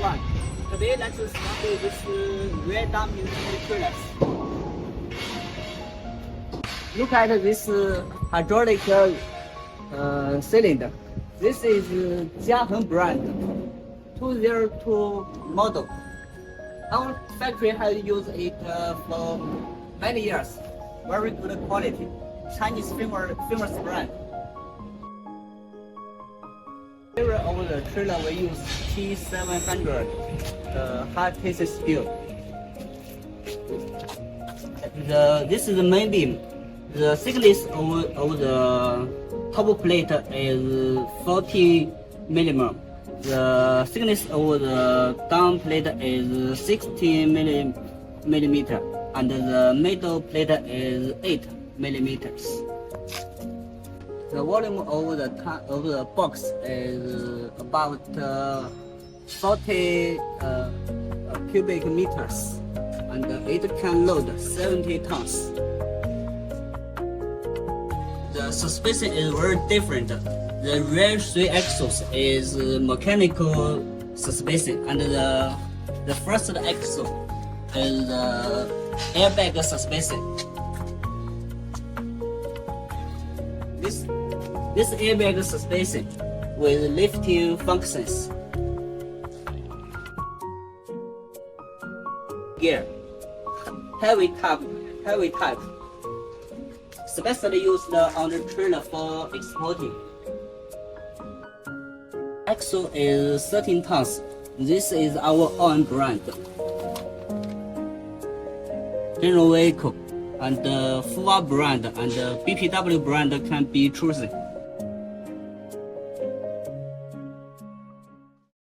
everyone. Today let's start with this red dump trailers. Look at this hydraulic cylinder. This is Genron brand 202 model. Our factory has used it for many years. Very good quality. Chinese famous brand. Here of the trailer we use T700 high-paced steel. This is the main beam. The thickness of the top plate is 40 mm. The thickness of the down plate is 60 millimeter, and the middle plate is 8 millimeters. The volume of the box is about 40 cubic meters, and it can load 70 tons. The suspension is very different. The rear 3 axles is mechanical suspension, and the first axle is airbag suspension. This airbag suspension with lifting functions. Gear, heavy type, especially used on the trailer for exporting. Axle is 13 tons. This is our own brand. Genron vehicle and Fuwa brand and BPW brand can be chosen.